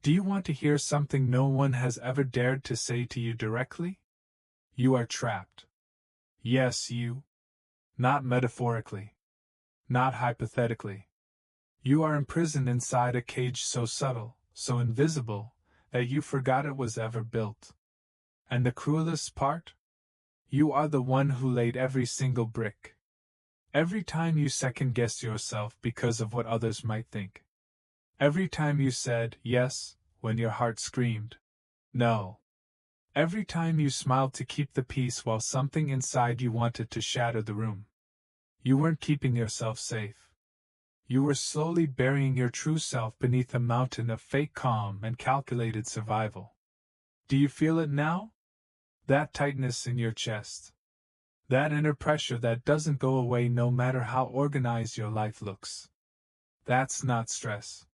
Do you want to hear something no one has ever dared to say to you directly? You are trapped. Yes, you. Not metaphorically. Not hypothetically. You are imprisoned inside a cage so subtle, so invisible, that you forgot it was ever built. And the cruelest part? You are the one who laid every single brick. Every time you second-guessed yourself because of what others might think. Every time you said yes, when your heart screamed no. Every time you smiled to keep the peace while something inside you wanted to shatter the room. You weren't keeping yourself safe. You were slowly burying your true self beneath a mountain of fake calm and calculated survival. Do you feel it now? That tightness in your chest. That inner pressure that doesn't go away no matter how organized your life looks. That's not stress.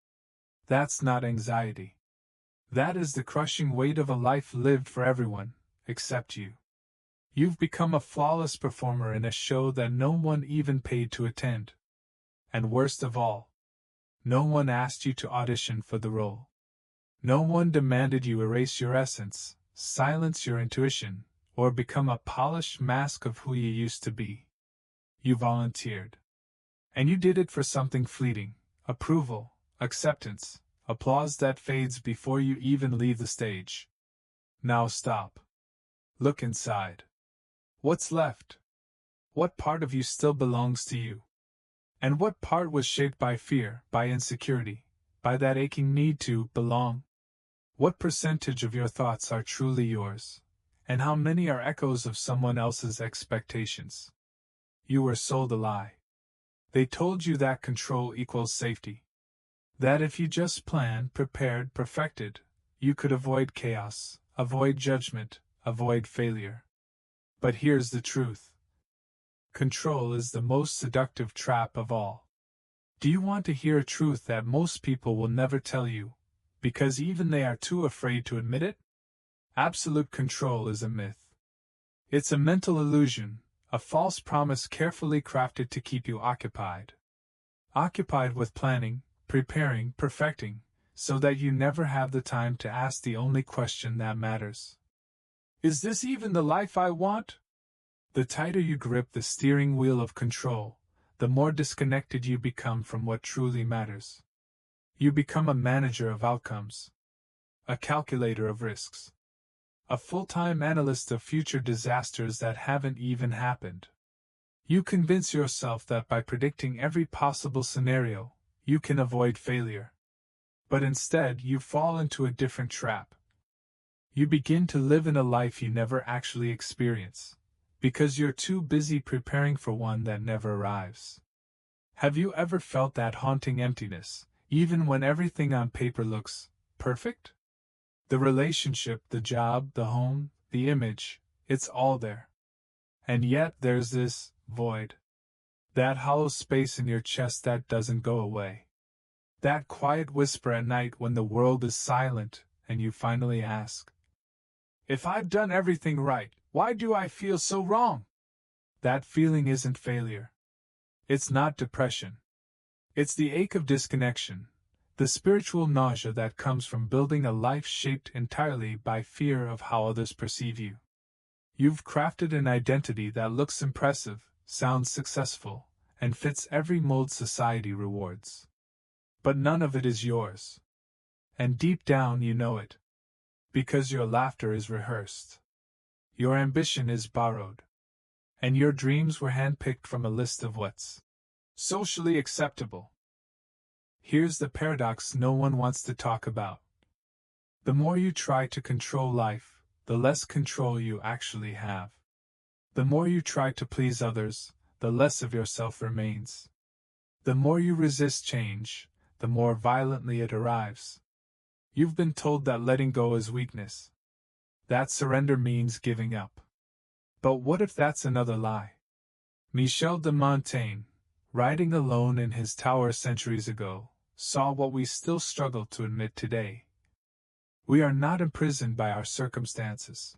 That's not anxiety. That is the crushing weight of a life lived for everyone, except you. You've become a flawless performer in a show that no one even paid to attend. And worst of all, no one asked you to audition for the role. No one demanded you erase your essence, silence your intuition, or become a polished mask of who you used to be. You volunteered. And you did it for something fleeting: approval, acceptance, applause that fades before you even leave the stage. Now stop. Look inside. What's left? What part of you still belongs to you? And what part was shaped by fear, by insecurity, by that aching need to belong? What percentage of your thoughts are truly yours? And how many are echoes of someone else's expectations? You were sold a lie. They told you that control equals safety. That if you just planned, prepared, perfected, you could avoid chaos, avoid judgment, avoid failure. But here's the truth. Control is the most seductive trap of all. Do you want to hear a truth that most people will never tell you, because even they are too afraid to admit it? Absolute control is a myth. It's a mental illusion, a false promise carefully crafted to keep you occupied. Occupied with planning, preparing, perfecting, so that you never have the time to ask the only question that matters. Is this even the life I want? The tighter you grip the steering wheel of control, the more disconnected you become from what truly matters. You become a manager of outcomes, a calculator of risks, a full-time analyst of future disasters that haven't even happened. You convince yourself that by predicting every possible scenario, you can avoid failure. But instead, you fall into a different trap. You begin to live in a life you never actually experience, because you're too busy preparing for one that never arrives. Have you ever felt that haunting emptiness, even when everything on paper looks perfect? The relationship, the job, the home, the image, it's all there. And yet there's this void. That hollow space in your chest that doesn't go away. That quiet whisper at night when the world is silent and you finally ask, if I've done everything right, why do I feel so wrong? That feeling isn't failure. It's not depression. It's the ache of disconnection, the spiritual nausea that comes from building a life shaped entirely by fear of how others perceive you. You've crafted an identity that looks impressive, sounds successful, and fits every mold society rewards. But none of it is yours. And deep down you know it. Because your laughter is rehearsed. Your ambition is borrowed. And your dreams were handpicked from a list of what's socially acceptable. Here's the paradox no one wants to talk about. The more you try to control life, the less control you actually have. The more you try to please others, the less of yourself remains. The more you resist change, the more violently it arrives. You've been told that letting go is weakness. That surrender means giving up. But what if that's another lie? Michel de Montaigne, riding alone in his tower centuries ago, saw what we still struggle to admit today. We are not imprisoned by our circumstances.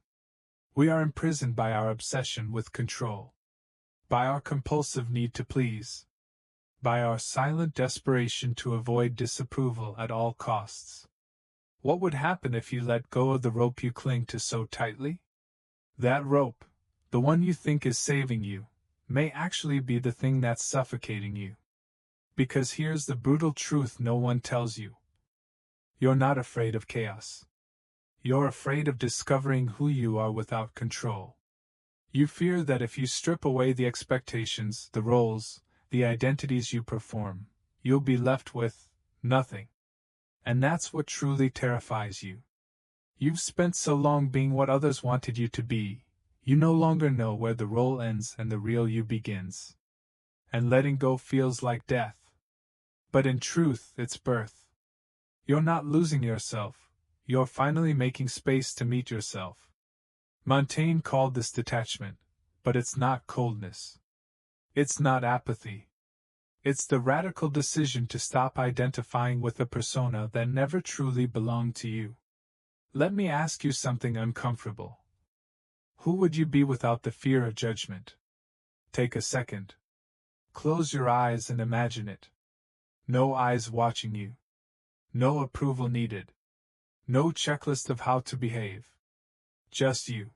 We are imprisoned by our obsession with control, by our compulsive need to please, by our silent desperation to avoid disapproval at all costs. What would happen if you let go of the rope you cling to so tightly? That rope, the one you think is saving you, may actually be the thing that's suffocating you. Because here's the brutal truth no one tells you. You're not afraid of chaos. You're afraid of discovering who you are without control. You fear that if you strip away the expectations, the roles, the identities you perform, you'll be left with nothing. And that's what truly terrifies you. You've spent so long being what others wanted you to be, you no longer know where the role ends and the real you begins. And letting go feels like death. But in truth, it's birth. You're not losing yourself, you're finally making space to meet yourself. Montaigne called this detachment, but it's not coldness. It's not apathy. It's the radical decision to stop identifying with a persona that never truly belonged to you. Let me ask you something uncomfortable. Who would you be without the fear of judgment? Take a second. Close your eyes and imagine it. No eyes watching you. No approval needed. No checklist of how to behave. Just you.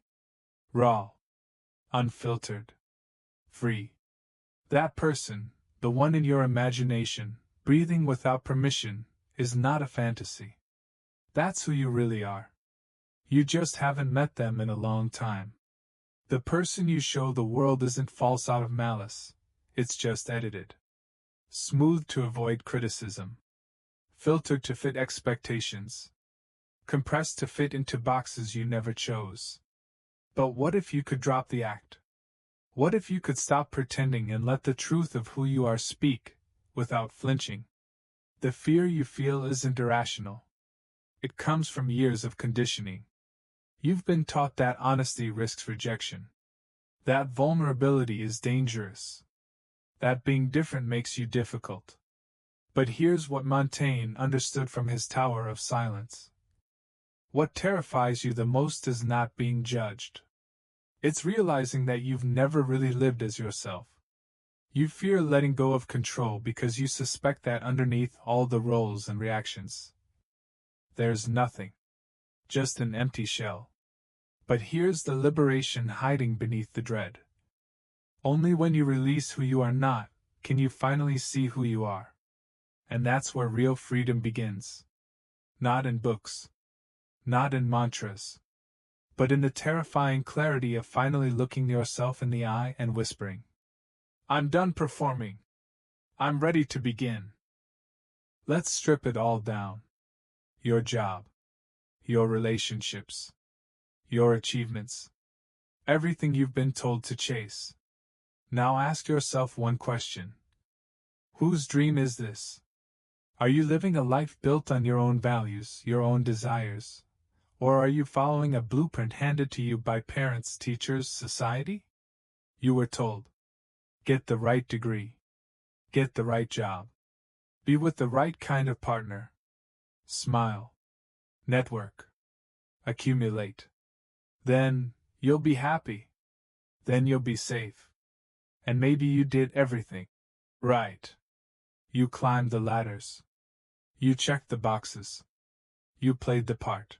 Raw. Unfiltered. Free. That person, the one in your imagination, breathing without permission, is not a fantasy. That's who you really are. You just haven't met them in a long time. The person you show the world isn't false out of malice, it's just edited. Smoothed to avoid criticism. Filtered to fit expectations. Compressed to fit into boxes you never chose. But what if you could drop the act? What if you could stop pretending and let the truth of who you are speak, without flinching? The fear you feel isn't irrational. It comes from years of conditioning. You've been taught that honesty risks rejection. That vulnerability is dangerous. That being different makes you difficult. But here's what Montaigne understood from his Tower of Silence. What terrifies you the most is not being judged. It's realizing that you've never really lived as yourself. You fear letting go of control because you suspect that underneath all the roles and reactions, there's nothing. Just an empty shell. But here's the liberation hiding beneath the dread. Only when you release who you are not, can you finally see who you are. And that's where real freedom begins. Not in books. Not in mantras. But in the terrifying clarity of finally looking yourself in the eye and whispering, I'm done performing. I'm ready to begin. Let's strip it all down. Your job. Your relationships. Your achievements. Everything you've been told to chase. Now ask yourself one question. Whose dream is this? Are you living a life built on your own values, your own desires? Or are you following a blueprint handed to you by parents, teachers, society? You were told. Get the right degree. Get the right job. Be with the right kind of partner. Smile. Network. Accumulate. Then, you'll be happy. Then you'll be safe. And maybe you did everything right. You climbed the ladders. You checked the boxes. You played the part.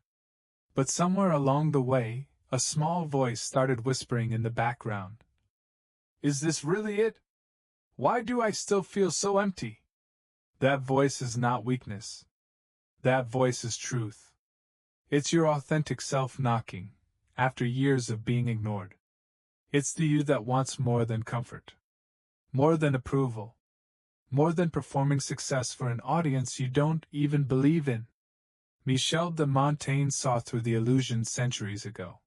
But somewhere along the way, a small voice started whispering in the background. Is this really it? Why do I still feel so empty? That voice is not weakness. That voice is truth. It's your authentic self knocking, after years of being ignored. It's the you that wants more than comfort. More than approval. More than performing success for an audience you don't even believe in. Michel de Montaigne saw through the illusion centuries ago.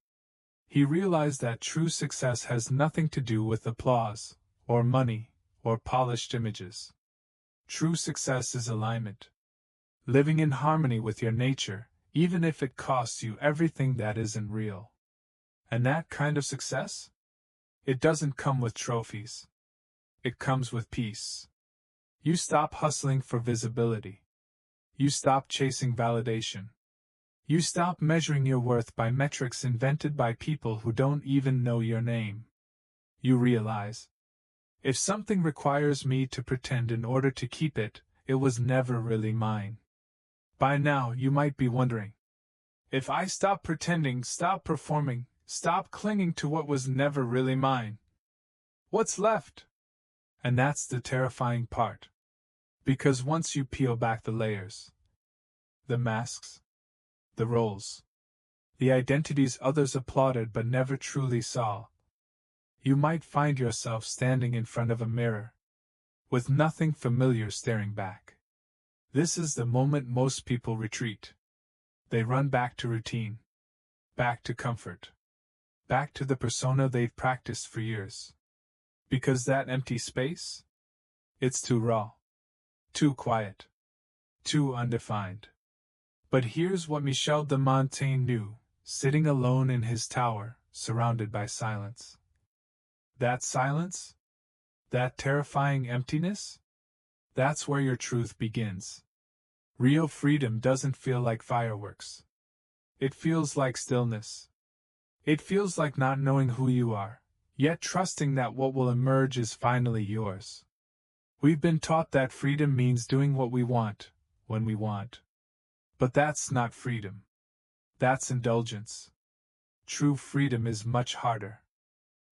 He realized that true success has nothing to do with applause, or money, or polished images. True success is alignment. Living in harmony with your nature, even if it costs you everything that isn't real. And that kind of success? It doesn't come with trophies. It comes with peace. You stop hustling for visibility. You stop chasing validation. You stop measuring your worth by metrics invented by people who don't even know your name. You realize, if something requires me to pretend in order to keep it, it was never really mine. By now, you might be wondering, if I stop pretending, stop performing, stop clinging to what was never really mine, what's left? And that's the terrifying part. Because once you peel back the layers, the masks, the roles, the identities others applauded but never truly saw, you might find yourself standing in front of a mirror, with nothing familiar staring back. This is the moment most people retreat. They run back to routine, back to comfort, back to the persona they've practiced for years. Because that empty space? It's too raw, too quiet, too undefined. But here's what Michel de Montaigne knew, sitting alone in his tower, surrounded by silence. That silence? That terrifying emptiness? That's where your truth begins. Real freedom doesn't feel like fireworks. It feels like stillness. It feels like not knowing who you are, yet trusting that what will emerge is finally yours. We've been taught that freedom means doing what we want, when we want. But that's not freedom. That's indulgence. True freedom is much harder.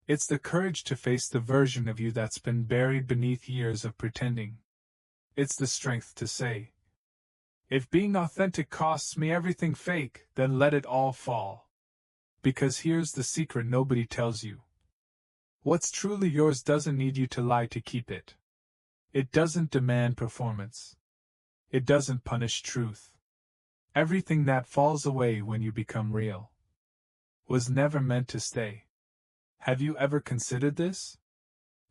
It's the courage to face the version of you that's been buried beneath years of pretending. It's the strength to say, if being authentic costs me everything fake, then let it all fall. Because here's the secret nobody tells you. What's truly yours doesn't need you to lie to keep it. It doesn't demand performance. It doesn't punish truth. Everything that falls away when you become real was never meant to stay. Have you ever considered this?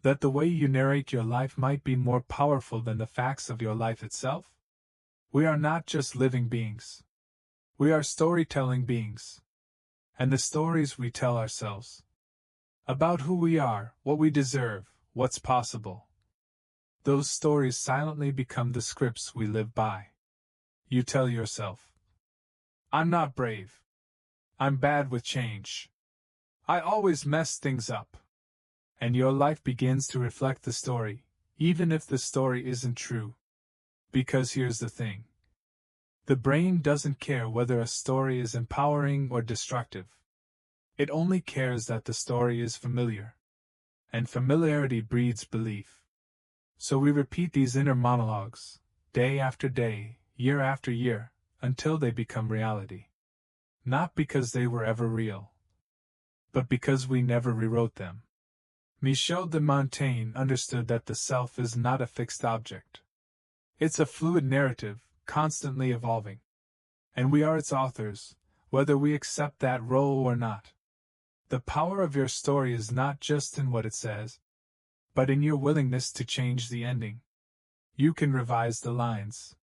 That the way you narrate your life might be more powerful than the facts of your life itself? We are not just living beings. We are storytelling beings. And the stories we tell ourselves about who we are, what we deserve, what's possible, those stories silently become the scripts we live by. You tell yourself, I'm not brave. I'm bad with change. I always mess things up. And your life begins to reflect the story, even if the story isn't true. Because here's the thing. The brain doesn't care whether a story is empowering or destructive. It only cares that the story is familiar. And familiarity breeds belief. So we repeat these inner monologues, day after day, year after year, until they become reality. Not because they were ever real, but because we never rewrote them. Michel de Montaigne understood that the self is not a fixed object. It's a fluid narrative, constantly evolving. And we are its authors, whether we accept that role or not. The power of your story is not just in what it says, but in your willingness to change the ending. You can revise the lines.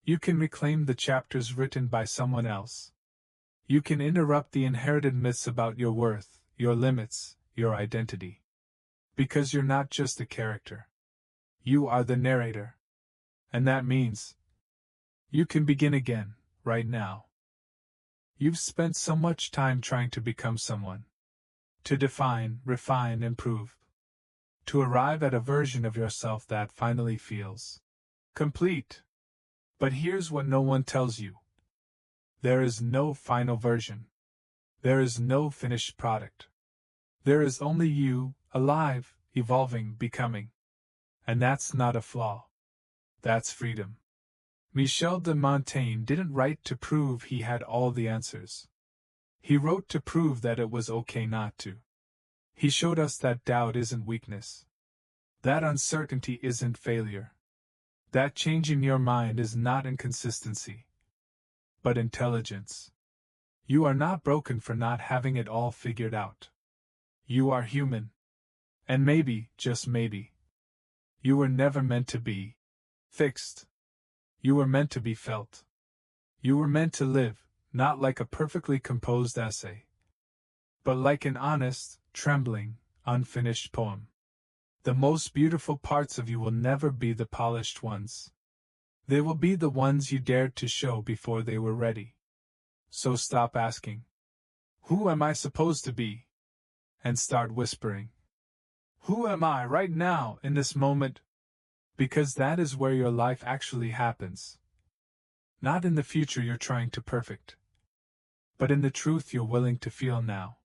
You can reclaim the chapters written by someone else. You can interrupt the inherited myths about your worth, your limits, your identity. Because you're not just a character. You are the narrator. And that means you can begin again, right now. You've spent so much time trying to become someone. To define, refine, improve. To arrive at a version of yourself that finally feels complete. But here's what no one tells you. There is no final version. There is no finished product. There is only you, alive, evolving, becoming. And that's not a flaw. That's freedom. Michel de Montaigne didn't write to prove he had all the answers. He wrote to prove that it was okay not to. He showed us that doubt isn't weakness. That uncertainty isn't failure. That changing your mind is not inconsistency, but intelligence. You are not broken for not having it all figured out. You are human. And maybe, just maybe, you were never meant to be fixed. You were meant to be felt. You were meant to live, not like a perfectly composed essay, but like an honest, trembling, unfinished poem. The most beautiful parts of you will never be the polished ones. They will be the ones you dared to show before they were ready. So stop asking, who am I supposed to be? And start whispering, who am I right now, in this moment? Because that is where your life actually happens. Not in the future you're trying to perfect, but in the truth you're willing to feel now.